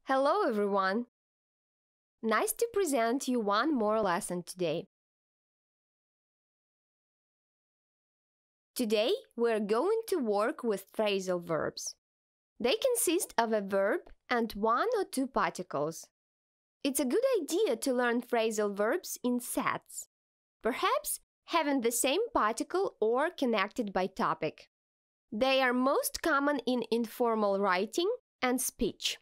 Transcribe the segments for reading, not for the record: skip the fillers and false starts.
Hello everyone! Nice to present you one more lesson today. Today we're going to work with phrasal verbs. They consist of a verb and one or two particles. It's a good idea to learn phrasal verbs in sets, perhaps having the same particle or connected by topic. They are most common in informal writing and speech.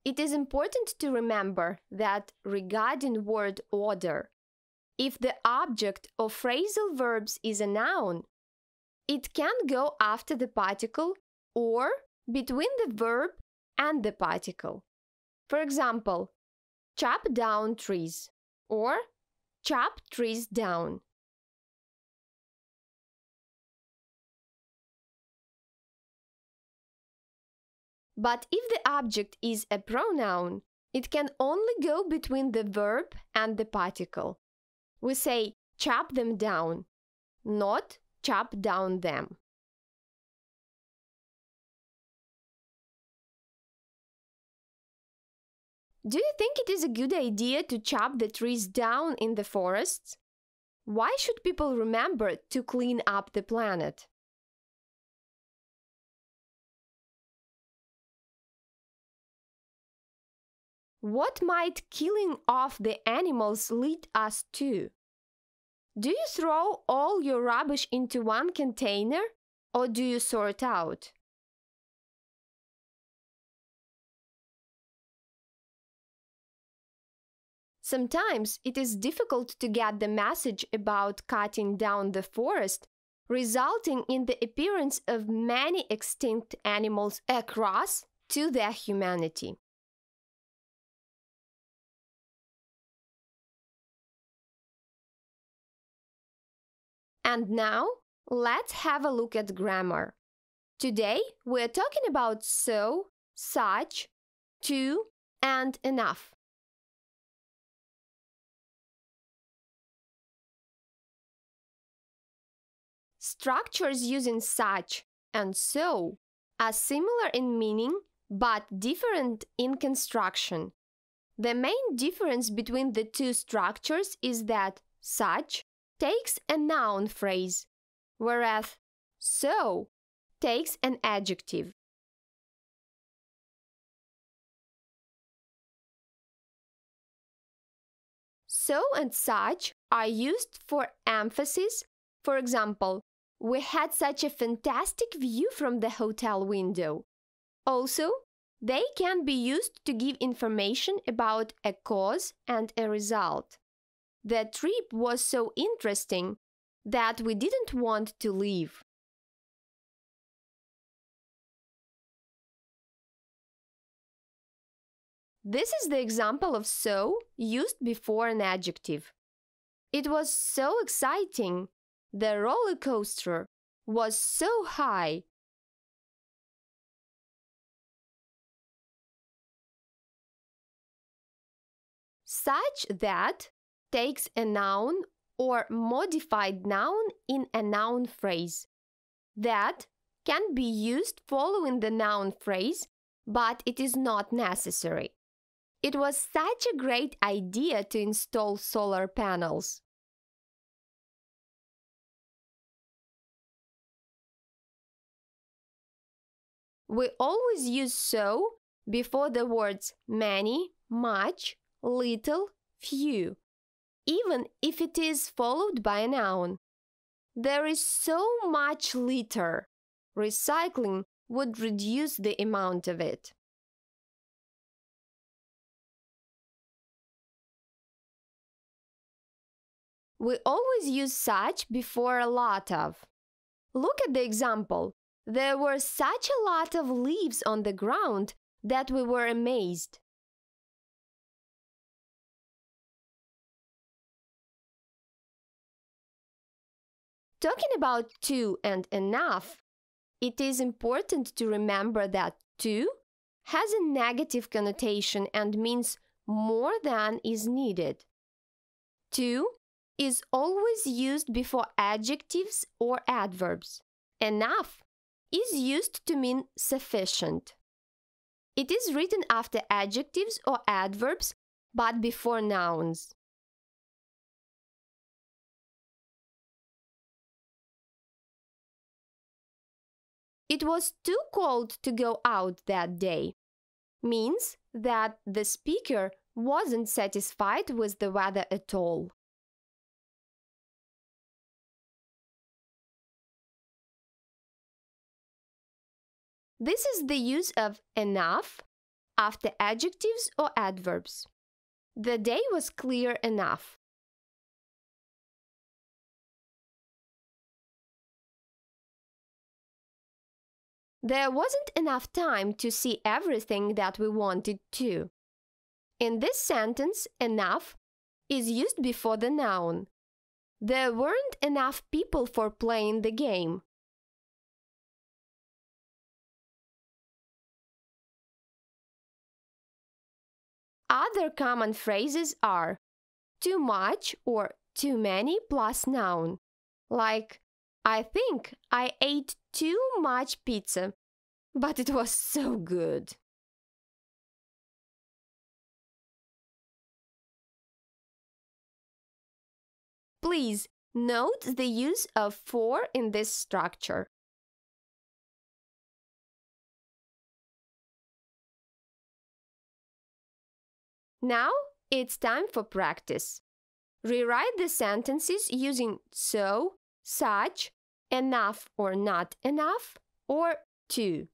It is important to remember that regarding word order, if the object of phrasal verbs is a noun, it can go after the particle or between the verb and the particle. For example, chop down trees or chop trees down. But if the object is a pronoun, it can only go between the verb and the particle. We say chop them down, not chop down them. Do you think it is a good idea to chop the trees down in the forests? Why should people remember to clean up the planet? What might killing off the animals lead us to? Do you throw all your rubbish into one container or do you sort out? Sometimes it is difficult to get the message about cutting down the forest, resulting in the appearance of many extinct animals across to their humanity. And now, let's have a look at grammar. Today, we're talking about so, such, to, and enough. Structures using such and so are similar in meaning, but different in construction. The main difference between the two structures is that such takes a noun phrase, whereas so takes an adjective. So and such are used for emphasis. For example, we had such a fantastic view from the hotel window. Also, they can be used to give information about a cause and a result. The trip was so interesting that we didn't want to leave. This is the example of so used before an adjective. It was so exciting. The roller coaster was so high. Such that takes a noun or modified noun in a noun phrase. That can be used following the noun phrase, but it is not necessary. It was such a great idea to install solar panels. We always use so before the words many, much, little, few, even if it is followed by a noun. There is so much litter. Recycling would reduce the amount of it. We always use such before a lot of. Look at the example. There were such a lot of leaves on the ground that we were amazed. Talking about to and enough, it is important to remember that to has a negative connotation and means more than is needed. To is always used before adjectives or adverbs. Enough is used to mean sufficient. It is written after adjectives or adverbs, but before nouns. It was too cold to go out that day means that the speaker wasn't satisfied with the weather at all. This is the use of enough after adjectives or adverbs. The day was clear enough. There wasn't enough time to see everything that we wanted to. In this sentence, enough is used before the noun. There weren't enough people for playing the game. Other common phrases are too much or too many plus noun, like I think I ate too much pizza, but it was so good. Please note the use of for in this structure. Now it's time for practice. Rewrite the sentences using so, such, enough or not enough, or to.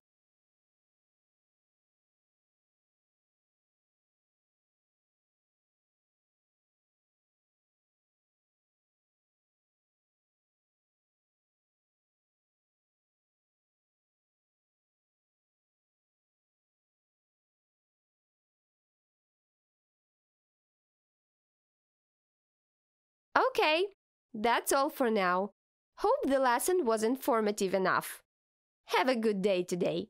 Okay, that's all for now. Hope the lesson was informative enough. Have a good day today.